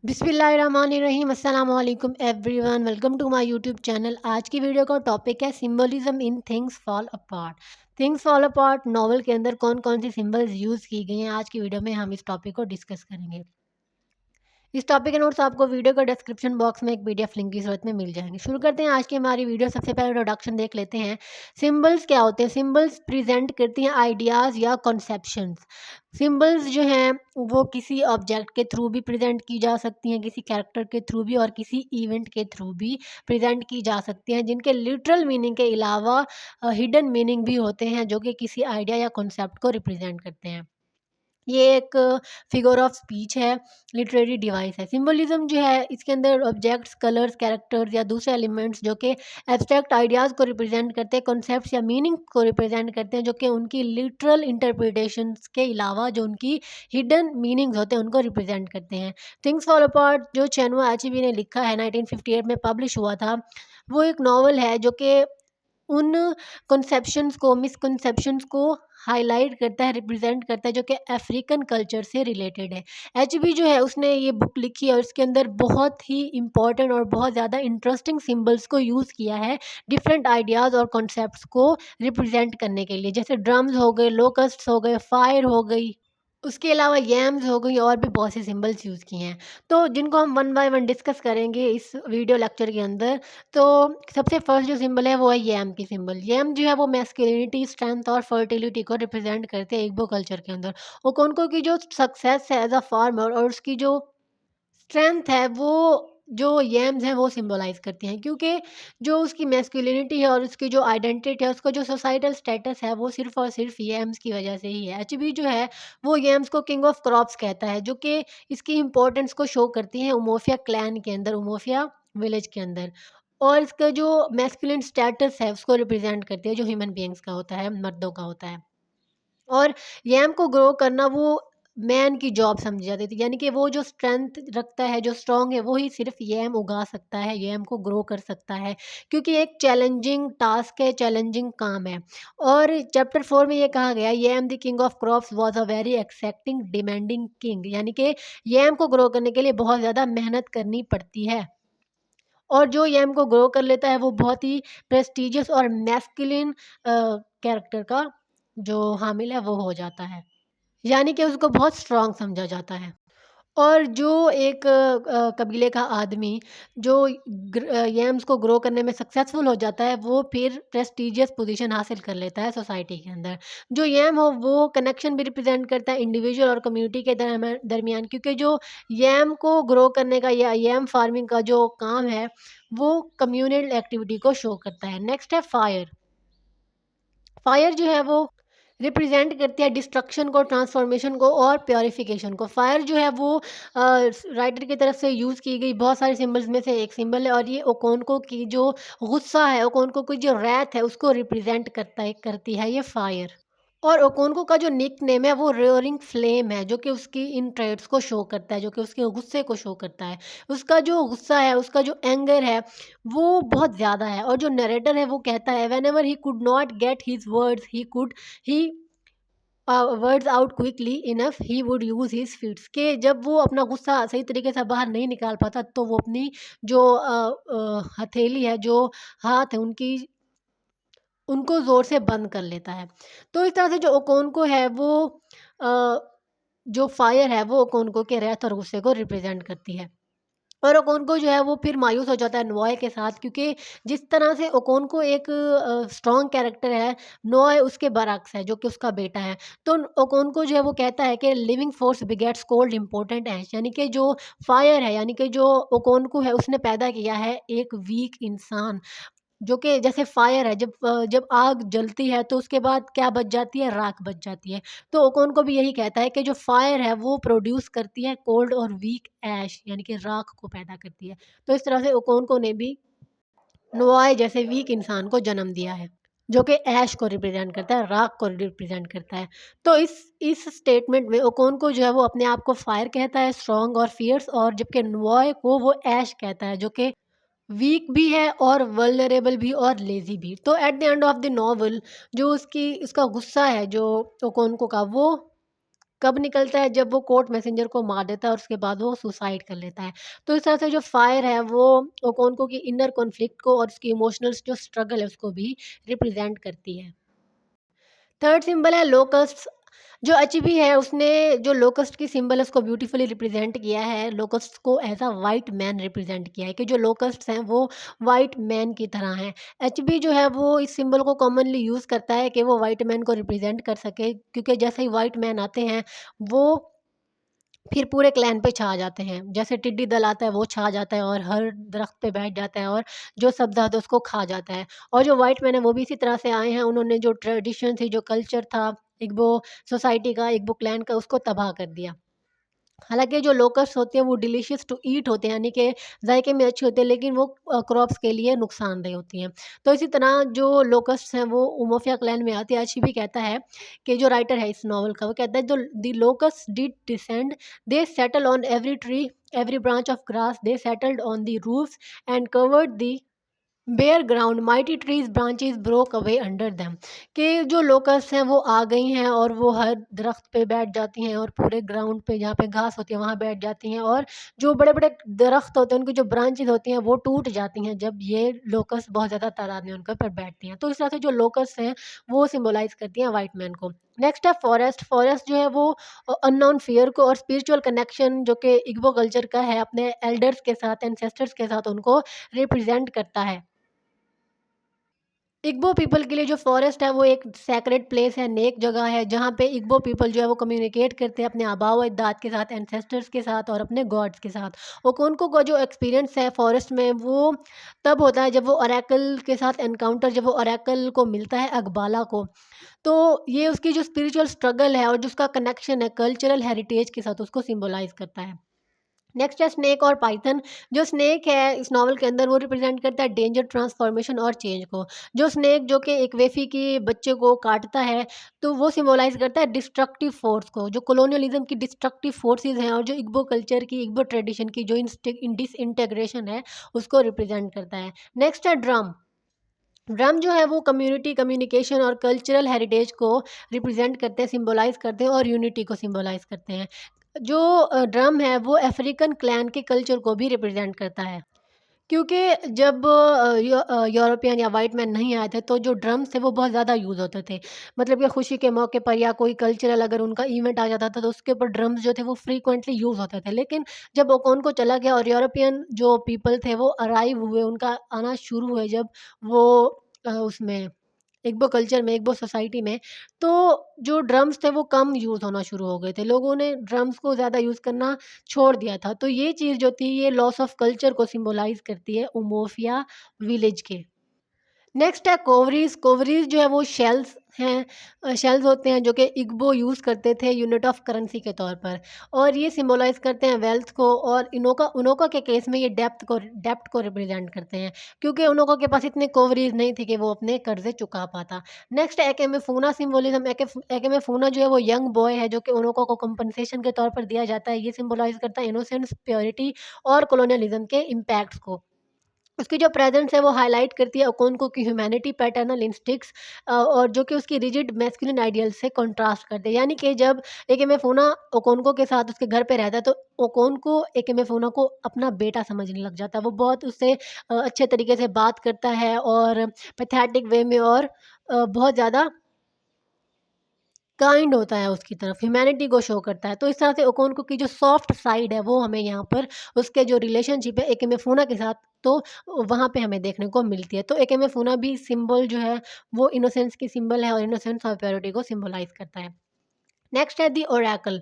बिस्मिल्लाहिर्रहमानिर्रहीम अस्सलाम वालेकुम everyone, welcome to my YouTube channel. आज की वीडियो का टॉपिक है symbolism in things fall apart. Things fall apart novel के अंदर कौन कौन सी सिंबल्स यूज़ की गई हैं, आज की वीडियो में हम इस टॉपिक को डिस्कस करेंगे। इस टॉपिक के नोट्स आपको वीडियो का डिस्क्रिप्शन बॉक्स में एक पीडीएफ लिंक की सूरत में मिल जाएंगे। शुरू करते हैं आज की हमारी वीडियो। सबसे पहले इंट्रोडक्शन देख लेते हैं। सिंबल्स क्या होते हैं? सिंबल्स प्रेजेंट करती हैं आइडियाज़ या कॉन्सेप्शंस। सिंबल्स जो हैं वो किसी ऑब्जेक्ट के थ्रू भी प्रेजेंट की जा सकती हैं, किसी कैरेक्टर के थ्रू भी और किसी इवेंट के थ्रू भी प्रेजेंट की जा सकती हैं, जिनके लिटरल मीनिंग के अलावा हिडन मीनिंग भी होते हैं जो कि किसी आइडिया या कॉन्सेप्ट को रिप्रेजेंट करते हैं। ये एक फिगर ऑफ स्पीच है, लिटरेरी डिवाइस है। सिंबलिज्म जो है इसके अंदर ऑब्जेक्ट्स, कलर्स, कैरेक्टर्स या दूसरे एलिमेंट्स जो कि एब्स्ट्रैक्ट आइडियाज़ को रिप्रेजेंट करते हैं, कॉन्सेप्ट्स या मीनिंग को रिप्रेजेंट करते हैं, जो कि उनकी लिटरल इंटरप्रिटेशंस के अलावा जो उनकी हिडन मीनिंग्स होते हैं उनको रिप्रेजेंट करते हैं। थिंग्स फॉल अपार्ट जो चिनुआ अचेबी ने लिखा है, 1958 में पब्लिश हुआ था। वो एक नॉवल है जो कि उन कॉन्सेप्शंस को, मिसकॉन्सेप्शंस को हाईलाइट करता है, रिप्रेजेंट करता है, जो कि अफ्रीकन कल्चर से रिलेटेड है। एचबी जो है उसने ये बुक लिखी है और इसके अंदर बहुत ही इंपॉर्टेंट और बहुत ज़्यादा इंटरेस्टिंग सिंबल्स को यूज़ किया है डिफरेंट आइडियाज़ और कॉन्सेप्ट्स को रिप्रेजेंट करने के लिए, जैसे ड्रम्स हो गए, लोकस्ट्स हो गए, फायर हो गई, उसके अलावा यम्स हो गई और भी बहुत से सिंबल्स यूज़ किए हैं। तो जिनको हम वन बाय वन डिस्कस करेंगे इस वीडियो लेक्चर के अंदर। तो सबसे फर्स्ट जो सिंबल है वो है यम की सिंबल। यम जो है वो मैस्कुलिनिटी, स्ट्रेंथ और फर्टिलिटी को रिप्रेजेंट करते हैं इग्बो कल्चर के अंदर। ओकोंको की जो सक्सेस है एज अ फार्मर और उसकी जो स्ट्रेंथ है वो जो येम्स हैं वो सिंबलाइज़ करती हैं, क्योंकि जो उसकी मैस्कुलिनिटी है और उसकी जो आइडेंटिटी है, उसका जो सोसाइटल स्टेटस है वो सिर्फ़ और सिर्फ़ येम्स की वजह से ही है। एचबी जो है वो येम्स को किंग ऑफ क्रॉप्स कहता है, जो कि इसकी इम्पोर्टेंस को शो करती है उमोफिया क्लैन के अंदर, उमोफिया विलेज के अंदर। और इसका जो मैस्कुलिन स्टेटस है उसको रिप्रेजेंट करती है, जो ह्यूमन बीइंग्स का होता है, मर्दों का होता है। और यम को ग्रो करना वो मैन की जॉब समझी जाती थी, यानी कि वो जो स्ट्रेंथ रखता है, जो स्ट्रॉन्ग है, वो ही सिर्फ यम उगा सकता है, यम को ग्रो कर सकता है, क्योंकि एक चैलेंजिंग टास्क है, चैलेंजिंग काम है। और चैप्टर 4 में ये कहा गया, yam the king of crops was a very exacting demanding king, यानी कि यम को ग्रो करने के लिए बहुत ज़्यादा मेहनत करनी पड़ती है। और जो यम को ग्रो कर लेता है वो बहुत ही प्रेस्टिजियस और मैस्कुलिन कैरेक्टर का जो हामिल है वो हो जाता है, यानी कि उसको बहुत स्ट्रांग समझा जाता है। और जो एक कबीले का आदमी जो यम्स को ग्रो करने में सक्सेसफुल हो जाता है, वो फिर प्रेस्टिजियस पोजीशन हासिल कर लेता है सोसाइटी के अंदर। जो यम हो वो कनेक्शन भी रिप्रेजेंट करता है इंडिविजुअल और कम्युनिटी के दरमियान, क्योंकि जो यम को ग्रो करने का या यम फार्मिंग का जो काम है वो कम्युनल एक्टिविटी को शो करता है। नेक्स्ट है फायर। फायर जो है वो रिप्रेजेंट करती है डिस्ट्रक्शन को, ट्रांसफॉर्मेशन को और प्योरिफिकेशन को। फायर जो है वो राइटर की तरफ से यूज़ की गई बहुत सारे सिंबल्स में से एक सिंबल है, और ये ओकोनको की जो गुस्सा है, ओकोनको की जो रैथ है उसको रिप्रेजेंट करती है ये फायर। और ओकोनको का जो निक नेम है वो रोअरिंग फ्लेम है, जो कि उसकी इन ट्रेड्स को शो करता है, जो कि उसके गुस्से को शो करता है। उसका जो गुस्सा है, उसका जो एंगर है वो बहुत ज़्यादा है। और जो नरेटर है वो कहता है, whenever he could not get his words he words out quickly enough he would use his fists, के जब वो अपना गुस्सा सही तरीके से बाहर नहीं निकाल पाता तो वो अपनी जो हथेली है, जो हाथ है उनकी, उनको ज़ोर से बंद कर लेता है। तो इस तरह से जो ओकोनको है वो अ, जो फायर है वो ओकोनको के रैथ और गुस्से को रिप्रेजेंट करती है। और ओकोनको जो है वो फिर मायूस हो जाता है नोए के साथ, क्योंकि जिस तरह से ओकोनको एक स्ट्रॉन्ग कैरेक्टर है, नोए उसके बरअक्स है, जो कि उसका बेटा है। तो ओकोनको जो है वो कहता है कि living force begets cold important ash, यानी कि जो फायर है, यानी कि जो ओकोनको है उसने पैदा किया है एक वीक इंसान, जो कि जैसे फायर है, जब आग जलती है तो उसके बाद क्या बच जाती है? राख बच जाती है। तो ओकोन को भी यही कहता है कि जो फायर है वो प्रोड्यूस करती है कोल्ड और वीक ऐश, यानी कि राख को पैदा करती है। तो इस तरह से ओकोनको ने भी नोआए जैसे वीक इंसान को जन्म दिया है, जो कि ऐश को रिप्रेजेंट करता है, राख को रिप्रेजेंट करता है। तो इस स्टेटमेंट में ओकोनको जो है वो अपने आप को फायर कहता है, स्ट्रॉन्ग और फियर्स, और जबकि नोआए को वो ऐश कहता है, जो कि वीक भी है और वल्नरेबल भी और लेज़ी भी। तो at the end of the novel जो उसका गुस्सा है जो ओकोंको का, वो कब निकलता है? जब वो कोर्ट मैसेंजर को मार देता है और उसके बाद वो सुसाइड कर लेता है। तो इस तरह से जो फायर है वो ओकोंको की इनर कॉन्फ्लिक्ट को और उसकी इमोशनल जो स्ट्रगल है उसको भी रिप्रेजेंट करती है। थर्ड सिंबल है लोकस्ट। जो एचबी है उसने जो लोकस्ट की सिंबल है उसको ब्यूटीफुली रिप्रेजेंट किया है। लोकस्ट को as a white man represent किया है कि जो लोकस्ट हैं वो वाइट मैन की तरह हैं। एचबी जो है वो इस सिंबल को कॉमनली यूज़ करता है कि वो वाइट मैन को रिप्रेजेंट कर सके, क्योंकि जैसे ही वाइट मैन आते हैं वो फिर पूरे क्लैन पे छा जाते हैं। जैसे टिड्डी दल आता है वो छा जाता है और हर दरख्त पे बैठ जाता है और जो सब्ज़ा होता है उसको खा जाता है। और जो व्हाइट मैन है वो भी इसी तरह से आए हैं, उन्होंने जो ट्रेडिशन थी, जो कल्चर था इग्बो सोसाइटी का, इग्बो क्लैन का, उसको तबाह कर दिया। हालाँकि जो लोकस्ट होते हैं वो डिलीशियस टू ईट होते हैं, यानी कि ज़ायके में अच्छे होते हैं, लेकिन वो क्रॉप्स के लिए नुकसानदेह होती हैं। तो इसी तरह जो लोकस्ट्स हैं वो उमोफिया क्लैन में आते हैं। अशी भी कहता है कि जो राइटर है इस नॉवल का, वो कहता है the locust did descend, they settle on every tree, every branch of grass, they settled on the roofs and covered the bare ground, mighty trees branches broke away under them. कि जो locust हैं वो आ गई हैं और वो हर दरख्त पे बैठ जाती हैं और पूरे ग्राउंड पे जहाँ पे घास होती है वहाँ बैठ जाती हैं, और जो बड़े बड़े दरख्त होते हैं उनकी जो ब्रांचेस होती हैं वो टूट जाती हैं जब ये लोकस्ट बहुत ज़्यादा तादाद में उनके ऊपर बैठती हैं। तो इस तरह से जो लोकस्ट हैं वो सिम्बोलाइज करती हैं वाइट मैन को। नेक्स्ट है फॉरेस्ट। फॉरेस्ट जो है वो अननोन फियर को और स्पिरिचुअल कनेक्शन जो कि इग्बो कल्चर का है अपने एल्डर्स के साथ, एंसेस्टर्स के साथ, उनको रिप्रेजेंट करता है। इग्बो पीपल के लिए जो फॉरेस्ट है वो एक सैक्रेड प्लेस है, नेक जगह है, जहाँ पे इग्बो पीपल जो है वो कम्युनिकेट करते हैं अपने आबाओ अजदाद के साथ, एंसेस्टर्स के साथ और अपने गॉड्स के साथ। ओकोंको को जो एक्सपीरियंस है फॉरेस्ट में वो तब होता है जब वो ओरेकल के साथ एनकाउंटर, जब वो ओरेकल को मिलता है अगबाला को। तो ये उसकी जो स्पिरिचुअल स्ट्रगल है और जो उसका कनेक्शन है कल्चरल हेरिटेज के साथ, उसको सिम्बोलाइज करता है। नेक्स्ट है स्नेक और पाइथन। जो स्नेक है इस नॉवल के अंदर वो रिप्रेजेंट करता है डेंजर, ट्रांसफॉर्मेशन और चेंज को। जो स्नेक जो कि एक वेफी के बच्चे को काटता है, तो वो सिम्बोलाइज करता है डिस्ट्रक्टिव फोर्स को, जो कॉलोनियलिज्म की डिस्ट्रक्टिव फोर्सेस हैं और जो इग्बो कल्चर की, इग्बो ट्रेडिशन की जो डिसइंटेग्रेशन है उसको रिप्रेजेंट करता है। नेक्स्ट है ड्रम। ड्रम जो है वो कम्युनिटी, कम्युनिकेशन और कल्चरल हेरिटेज को रिप्रेजेंट करते हैं, सिंबलाइज करते हैं और यूनिटी को सिंबलाइज करते हैं। जो ड्रम है वो अफ्रीकन क्लैन के कल्चर को भी रिप्रेजेंट करता है, क्योंकि जब यूरोपियन या वाइट मैन नहीं आए थे तो जो ड्रम्स थे वो बहुत ज़्यादा यूज़ होते थे। मतलब कि खुशी के मौके पर या कोई कल्चरल अगर उनका इवेंट आ जाता था तो उसके ऊपर ड्रम्स जो थे वो फ्रीक्वेंटली यूज़ होते थे। लेकिन जब ओकोंको चला गया और यूरोपियन जो पीपल थे वो अराइव हुए, उनका आना शुरू हुए, जब वो उसमें इग्बो कल्चर में, इग्बो सोसाइटी में, तो जो ड्रम्स थे वो कम यूज़ होना शुरू हो गए थे। लोगों ने ड्रम्स को ज़्यादा यूज़ करना छोड़ दिया था। तो ये चीज़ जो थी ये लॉस ऑफ कल्चर को सिम्बोलाइज़ करती है उमोफिया विलेज के। नेक्स्ट है कोवरीज़। कोवरीज़ जो है वो शेल्स हैं, शेल्स होते हैं जो कि इग्बो यूज़ करते थे यूनिट ऑफ करेंसी के तौर पर, और ये सिंबलाइज़ करते हैं वेल्थ को, और इनोका उनोका के केस में ये डेप्थ को रिप्रेजेंट करते हैं, क्योंकि उनोका के पास इतने कोवरीज़ नहीं थे कि वो अपने कर्ज़े चुका पाता। नेक्स्ट है एकेमेफूना सिम्बोलिज़्म। एकेमेफूना जो है वो यंग बॉय है जो कि उनोका को कंपनसेशन के तौर पर दिया जाता है। ये सिंबलाइज़ करता है इनोसेंस, प्योरिटी और कॉलोनियलिज़्म के इम्पैक्ट्स को। उसकी जो प्रेज़ेंस है वो हाइलाइट करती है ओकोंको की ह्यूमैनिटी, पैटर्नल इंस्टिंक्ट्स और जो कि उसकी रिजिड मैस्कुलिन आइडियल से कॉन्ट्रास्ट करते हैं। यानी कि जब एकेमेफूना ओकोंको के साथ उसके घर पे रहता है तो ओकोंको एकेमेफूना को अपना बेटा समझने लग जाता है। वो बहुत उससे अच्छे तरीके से बात करता है और पैथेटिक वे में, और बहुत ज़्यादा काइंड होता है उसकी तरफ, ह्यूमैनिटी को शो करता है। तो इस तरह से ओकोंको की जो सॉफ्ट साइड है वो हमें यहाँ पर उसके जो रिलेशनशिप है एकेमेफूना के साथ, तो वहाँ पे हमें देखने को मिलती है। तो एकेमेफूना भी सिंबल जो है वो इनोसेंस की सिंबल है और इनोसेंस और प्योरिटी को सिंबलाइज करता है। नेक्स्ट है दी ओरेकल।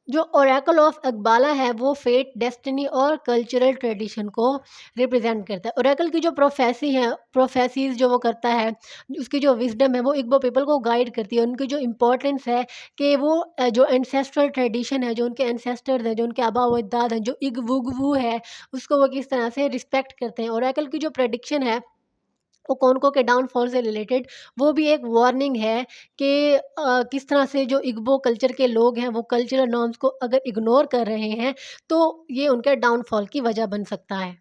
जो ओरेकल ऑफ अकबाला है वो फेट, डेस्टिनी और कल्चरल ट्रेडिशन को रिप्रेजेंट करता है। ओरेकल की जो प्रोफेसीज जो वो करता है, उसकी जो विजडम है वो इग्बो पीपल को गाइड करती है। उनकी जो इम्पोर्टेंस है कि वो जो एंसेस्ट्रल ट्रेडिशन है, जो उनके एंसेस्टर्स हैं, जो उनके आबा व अजदाद हैं, जो इगवुगवू है, उसको वो किस तरह से रिस्पेक्ट करते हैं। ओरेकल की जो प्रेडिक्शन है ओकोंको के डाउनफॉल से रिलेटेड, वो भी एक वार्निंग है कि किस तरह से जो इग्बो कल्चर के लोग हैं वो कल्चरल नॉर्म्स को अगर इग्नोर कर रहे हैं तो ये उनके डाउनफॉल की वजह बन सकता है।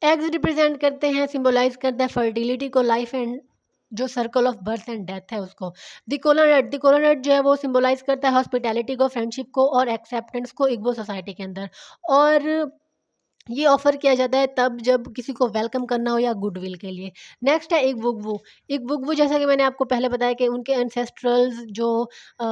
एग्स रिप्रेजेंट करते हैं, सिंबलाइज करता है फर्टिलिटी को, लाइफ एंड जो circle of birth and death है उसको। द कोलोनेट जो है वो सिंबलाइज़ करता है हॉस्पिटैलिटी को, फ्रेंडशिप को और एक्सेप्टेंस को इग्बो सोसाइटी के अंदर। और ये ऑफ़र किया जाता है तब जब किसी को वेलकम करना हो या गुडविल के लिए। नेक्स्ट है इग्बुगबू। इग्बुगबू जैसा कि मैंने आपको पहले बताया कि उनके एंसेस्ट्रल्स जो अ,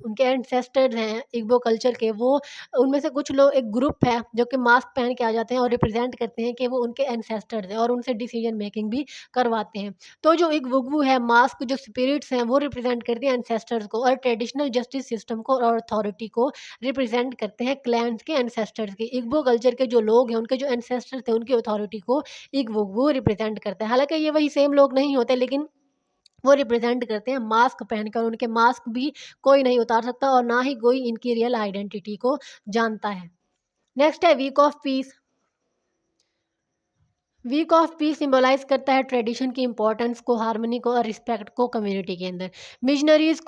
उनके एंसेस्टर्स हैं इग्बो कल्चर के, वो उनमें से कुछ लोग, एक ग्रुप है जो कि मास्क पहन के आ जाते हैं और रिप्रेज़ेंट करते हैं कि वो उनके एंसेस्टर्स हैं और उनसे डिसीज़न मेकिंग भी करवाते हैं। तो जो इग्बुगबू है, मास्क जो स्पिरिट्स हैं वो रिप्रेज़ेंट करते हैं एंसेस्टर्स को और ट्रेडिशनल जस्टिस सिस्टम को और अथॉरिटी को रिप्रेजेंट करते हैं क्लैन्स के एंसेस्टर्स के। इग्बो कल्चर के जो लोग हैं, उनके जो एंसेस्टर थे, उनकी अथॉरिटी को इग्बो रिप्रेजेंट करता है। हालाँकि ये वही सेम लोग नहीं होते, लेकिन वो रिप्रेजेंट करते हैं मास्क पहनकर। उनके मास्क भी कोई नहीं उतार सकता और ना ही कोई इनकी रियल आइडेंटिटी को जानता है। नेक्स्ट है week of peace. Week of peace symbolise करता है ट्रेडिशन की इंपॉर्टेंस को, हार्मनी को और रिस्पेक्ट को कम्युनिटी के अंदर। मिशनरीज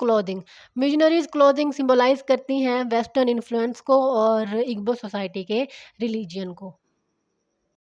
क्लोथिंग सिंबलाइज करती हैं वेस्टर्न इन्फ्लुएंस को और इग्बो सोसाइटी के रिलीजियन को।